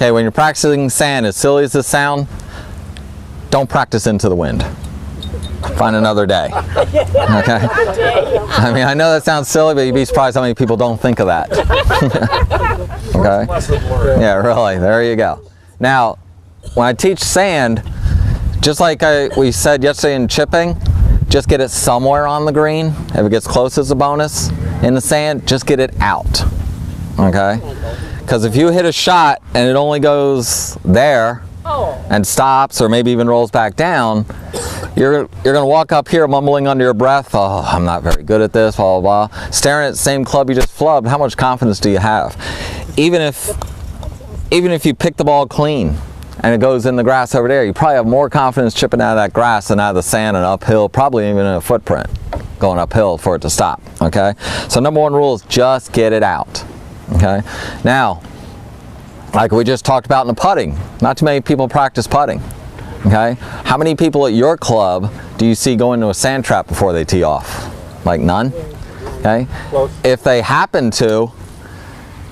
Okay, when you're practicing sand, as silly as this sound, don't practice into the wind. Find another day. Okay? I mean, I know that sounds silly, but you'd be surprised how many people don't think of that. Okay? Yeah, really. There you go. Now, when I teach sand, just like we said yesterday in chipping, just get it somewhere on the green. If it gets close, it's a bonus. In the sand, just get it out. Okay? Because if you hit a shot and it only goes there and stops or maybe even rolls back down, you're going to walk up here mumbling under your breath, oh, I'm not very good at this, blah, blah, blah. Staring at the same club you just flubbed, how much confidence do you have? Even if you pick the ball clean and it goes in the grass over there, you probably have more confidence chipping out of that grass than out of the sand and uphill, probably even in a footprint going uphill for it to stop. Okay? So number one rule is just get it out. Okay? Now, like we just talked about in the putting, not too many people practice putting. Okay? How many people at your club do you see go into a sand trap before they tee off? Like none? Okay? If they happen to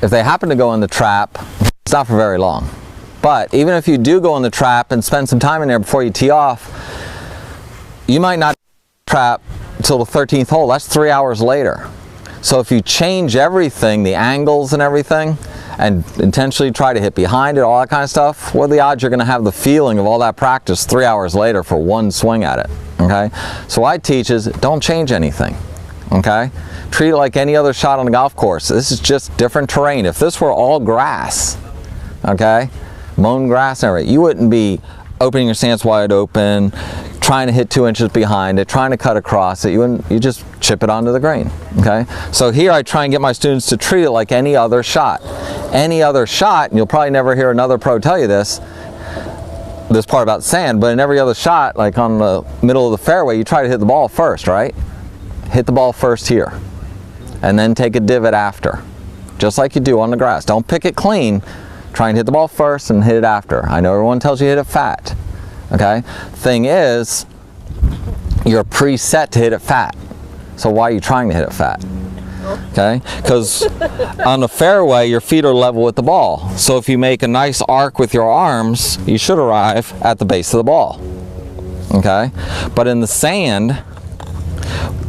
go in the trap, it's not for very long. But even if you do go in the trap and spend some time in there before you tee off, you might not trap until the 13th hole. That's 3 hours later. So if you change everything, the angles and everything, and intentionally try to hit behind it, all that kind of stuff, what are the odds you're going to have the feeling of all that practice 3 hours later for one swing at it? Okay? So what I teach is don't change anything. Okay? Treat it like any other shot on the golf course. This is just different terrain. If this were all grass, okay, mown grass and everything, you wouldn't be opening your stance wide open, trying to hit 2 inches behind it, trying to cut across it. You just chip it onto the green. Okay? So here I try and get my students to treat it like any other shot. Any other shot, and you'll probably never hear another pro tell you this part about sand, but in every other shot, like on the middle of the fairway, you try to hit the ball first, right? Hit the ball first here, and then take a divot after, just like you do on the grass. Don't pick it clean. Try and hit the ball first and hit it after. I know everyone tells you hit it fat. Okay? Thing is, you're preset to hit it fat. So why are you trying to hit it fat? Okay? Because on the fairway, your feet are level with the ball. So if you make a nice arc with your arms, you should arrive at the base of the ball. Okay? But in the sand,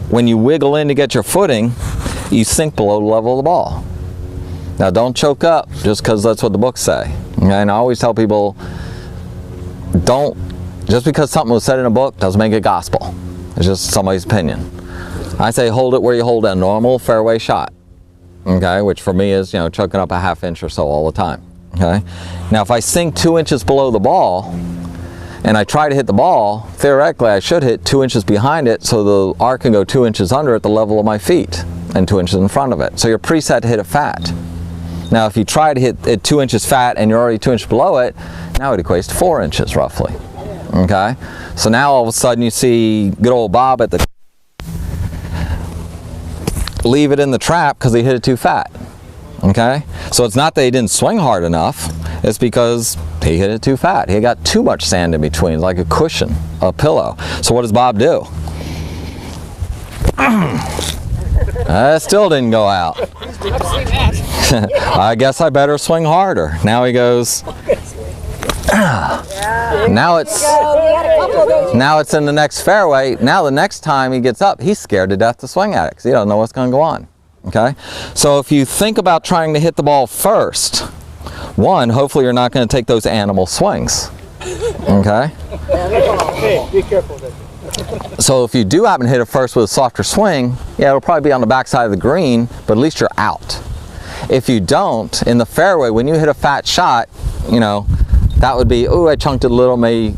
when you wiggle in to get your footing, you sink below the level of the ball. Now don't choke up just because that's what the books say. Okay? And I always tell people, just because something was said in a book doesn't make it gospel. It's just somebody's opinion. I say hold it where you hold a normal fairway shot. Okay? Which for me is, choking up a ½ inch or so all the time. Okay? Now if I sink 2 inches below the ball and I try to hit the ball, theoretically I should hit 2 inches behind it so the arc can go 2 inches under at the level of my feet and 2 inches in front of it. So you're preset to hit it fat. Now if you try to hit it 2 inches fat and you're already 2 inches below it, now it equates to 4 inches roughly. Okay? So now all of a sudden you see good old Bob at the leave it in the trap because he hit it too fat. Okay? So it's not that he didn't swing hard enough, it's because he hit it too fat. He got too much sand in between, like a cushion, a pillow. So what does Bob do? Still didn't go out. I guess I better swing harder. Now he goes, now it's in the next fairway. Now the next time he gets up, he's scared to death to swing at it because he doesn't know what's going to go on. Okay? So if you think about trying to hit the ball first, one, hopefully you're not going to take those animal swings. Okay? Be careful. So if you do happen to hit it first with a softer swing, yeah, it'll probably be on the back side of the green, but at least you're out. If you don't, in the fairway, when you hit a fat shot, that would be, oh, I chunked it a little, may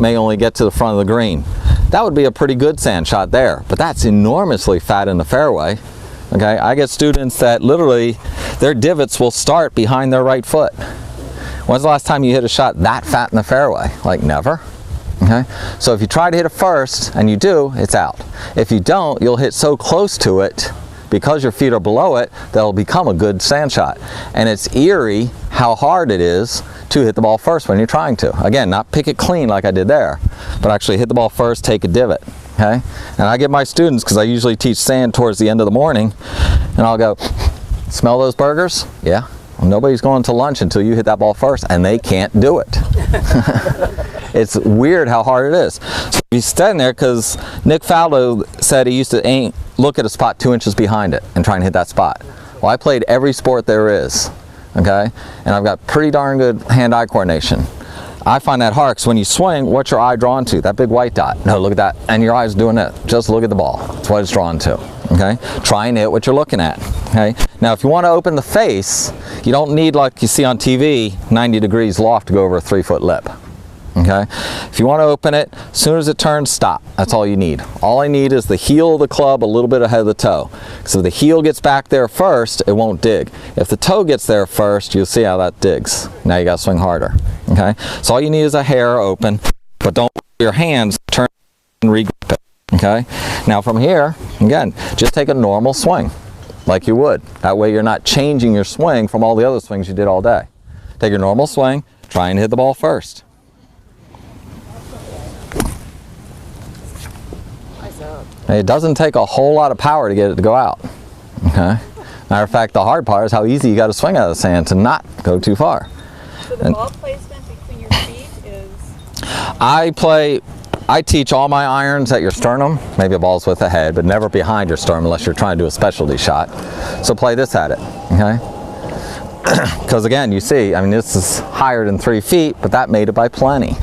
only get to the front of the green. That would be a pretty good sand shot there, but that's enormously fat in the fairway. Okay, I get students that literally, their divots will start behind their right foot. When's the last time you hit a shot that fat in the fairway? Like never. Okay? So if you try to hit it first, and you do, it's out. If you don't, you'll hit so close to it, because your feet are below it, that it'll become a good sand shot. And it's eerie how hard it is to hit the ball first when you're trying to. Again, not pick it clean like I did there, but actually hit the ball first, take a divot. Okay? And I get my students, because I usually teach sand towards the end of the morning, and I'll go, smell those burgers? Yeah. nobody's going to lunch until you hit that ball first, and they can't do it. It's weird how hard it is. So he's standing there because Nick Faldo said he used to look at a spot 2 inches behind it and try and hit that spot. Well, I played every sport there is, okay? And I've got pretty darn good hand-eye coordination. I find that hard because when you swing, what's your eye drawn to? That big white dot. No, look at that. And your eye's doing it. Just look at the ball. That's what it's drawn to. Okay? Try and hit what you're looking at. Okay? Now, if you want to open the face, you don't need, like you see on TV, 90 degrees loft to go over a 3-foot lip. Okay? If you want to open it, as soon as it turns, stop. That's all you need. All I need is the heel of the club a little bit ahead of the toe. So if the heel gets back there first, it won't dig. If the toe gets there first, you'll see how that digs. Now you got to swing harder. Okay? So all you need is a hair open, but don't let your hands turn and re-grip it. Okay? Now from here, again, just take a normal swing, like you would. That way you're not changing your swing from all the other swings you did all day. Take your normal swing, try and hit the ball first. It doesn't take a whole lot of power to get it to go out. Okay? Matter of fact, the hard part is how easy you got to swing out of the sand to not go too far. So the ball placement between your feet is? I teach all my irons at your sternum, maybe a ball's with the head, but never behind your sternum unless you're trying to do a specialty shot. So play this at it, okay? Because again, you see, I mean, this is higher than 3 feet, but that made it by plenty.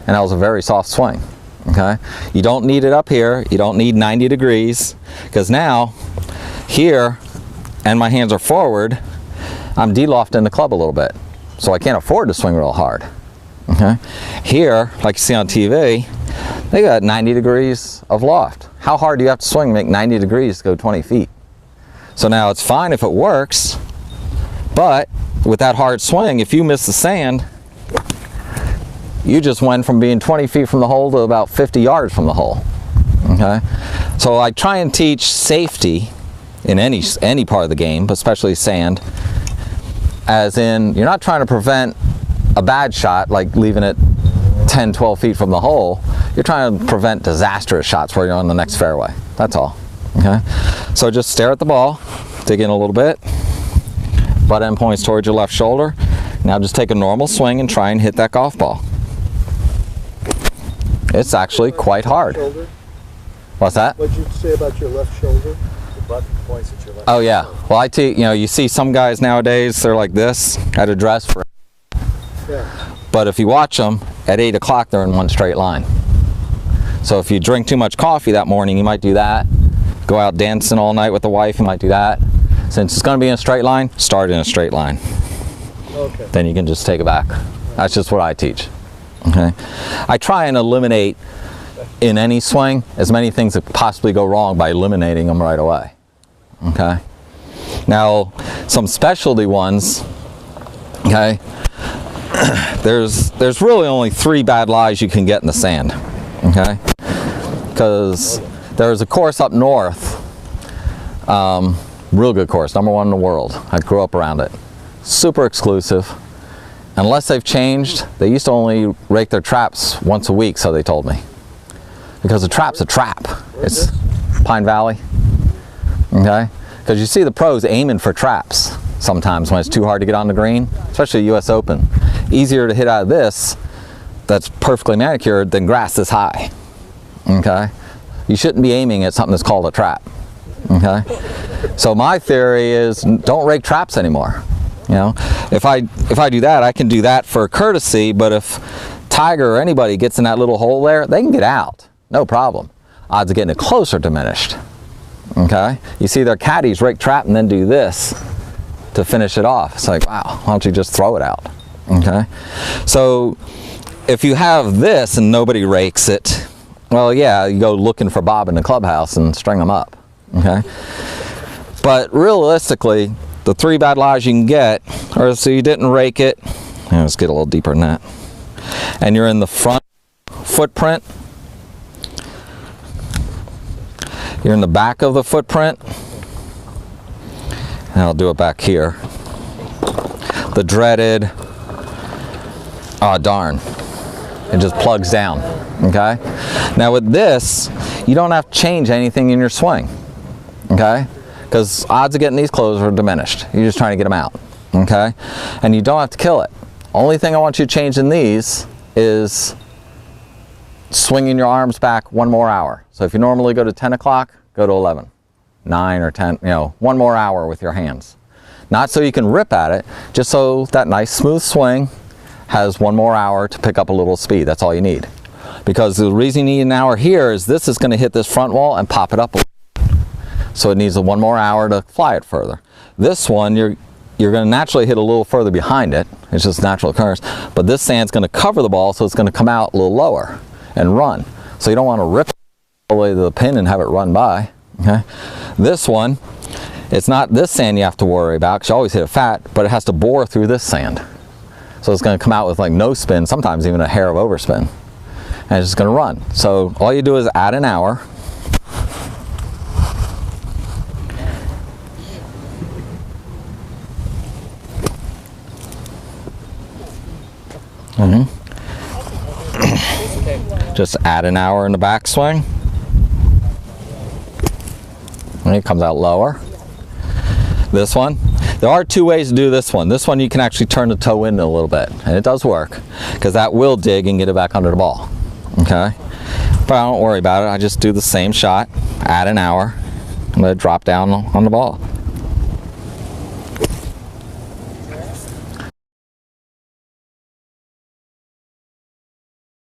And that was a very soft swing. Okay, you don't need it up here, you don't need 90 degrees, because now here, and my hands are forward, I'm de-lofting the club a little bit, so I can't afford to swing real hard. Okay, here, like you see on TV, they got 90 degrees of loft. How hard do you have to swing to make 90 degrees to go 20 feet? So now it's fine if it works, but with that hard swing, if you miss the sand, you just went from being 20 feet from the hole to about 50 yards from the hole. Okay? So I try and teach safety in any part of the game, but especially sand, as in you're not trying to prevent a bad shot like leaving it 10, 12 feet from the hole. You're trying to prevent disastrous shots where you're on the next fairway. That's all. Okay? So just stare at the ball, dig in a little bit, butt end points towards your left shoulder. Now just take a normal swing and try and hit that golf ball. It's actually quite hard. Shoulder? What's that? What did you say about your left shoulder? The butt points at your left. Oh yeah. Well, I teach. You know, you see some guys nowadays, they're like this at a dress for. Yeah. But if you watch them at 8 o'clock, they're in one straight line. So if you drink too much coffee that morning, you might do that. Go out dancing all night with the wife, you might do that. Since it's going to be in a straight line, start in a straight line. Okay. Then you can just take it back. That's just what I teach. Okay, I try and eliminate in any swing as many things that possibly go wrong by eliminating them right away. Okay, now some specialty ones. Okay, there's really only 3 bad lies you can get in the sand. Okay, because there's a course up north, real good course, #1 in the world. I grew up around it. Super exclusive. Unless they've changed, they used to only rake their traps once a week, so they told me. Because a trap's a trap. It's Pine Valley. Okay? Because you see the pros aiming for traps sometimes when it's too hard to get on the green, especially US Open. Easier to hit out of this that's perfectly manicured than grass this high. Okay? You shouldn't be aiming at something that's called a trap. Okay? So my theory is don't rake traps anymore. You know, if I do that, I can do that for courtesy, but if Tiger or anybody gets in that little hole there, they can get out. No problem. Odds of getting it close are diminished. Okay? You see their caddies rake trap and then do this to finish it off. It's like, wow, why don't you just throw it out? Okay? So if you have this and nobody rakes it, well, yeah, you go looking for Bob in the clubhouse and string them up. Okay? But realistically, the 3 bad lies you can get are so you didn't rake it. Let's get a little deeper than that. And you're in the front footprint. You're in the back of the footprint. And I'll do it back here. The dreaded, oh darn, it just plugs down. Okay? Now with this, you don't have to change anything in your swing. Okay? Because odds of getting these closed are diminished. You're just trying to get them out. okay? And you don't have to kill it. Only thing I want you to change in these is swinging your arms back 1 more hour. So if you normally go to 10 o'clock, go to 11, 9 or 10, you know, 1 more hour with your hands. Not so you can rip at it, just so that nice smooth swing has 1 more hour to pick up a little speed. That's all you need. Because the reason you need an hour here is this is going to hit this front wall and pop it up a little. So it needs 1 more hour to fly it further. This one, you're going to naturally hit a little further behind it. It's just natural occurrence. But this sand's going to cover the ball, so it's going to come out a little lower and run. So you don't want to rip it all the way to the pin and have it run by. Okay? This one, it's not this sand you have to worry about, because you always hit it fat, but it has to bore through this sand. So it's going to come out with like no spin, sometimes even a hair of overspin. And it's just going to run. So all you do is add an hour. Just add an hour in the backswing. And it comes out lower. This one, there are 2 ways to do this one. This one you can actually turn the toe in a little bit, and it does work, because that will dig and get it back under the ball. Okay? But I don't worry about it. I just do the same shot, add an hour, and let it drop down on the ball.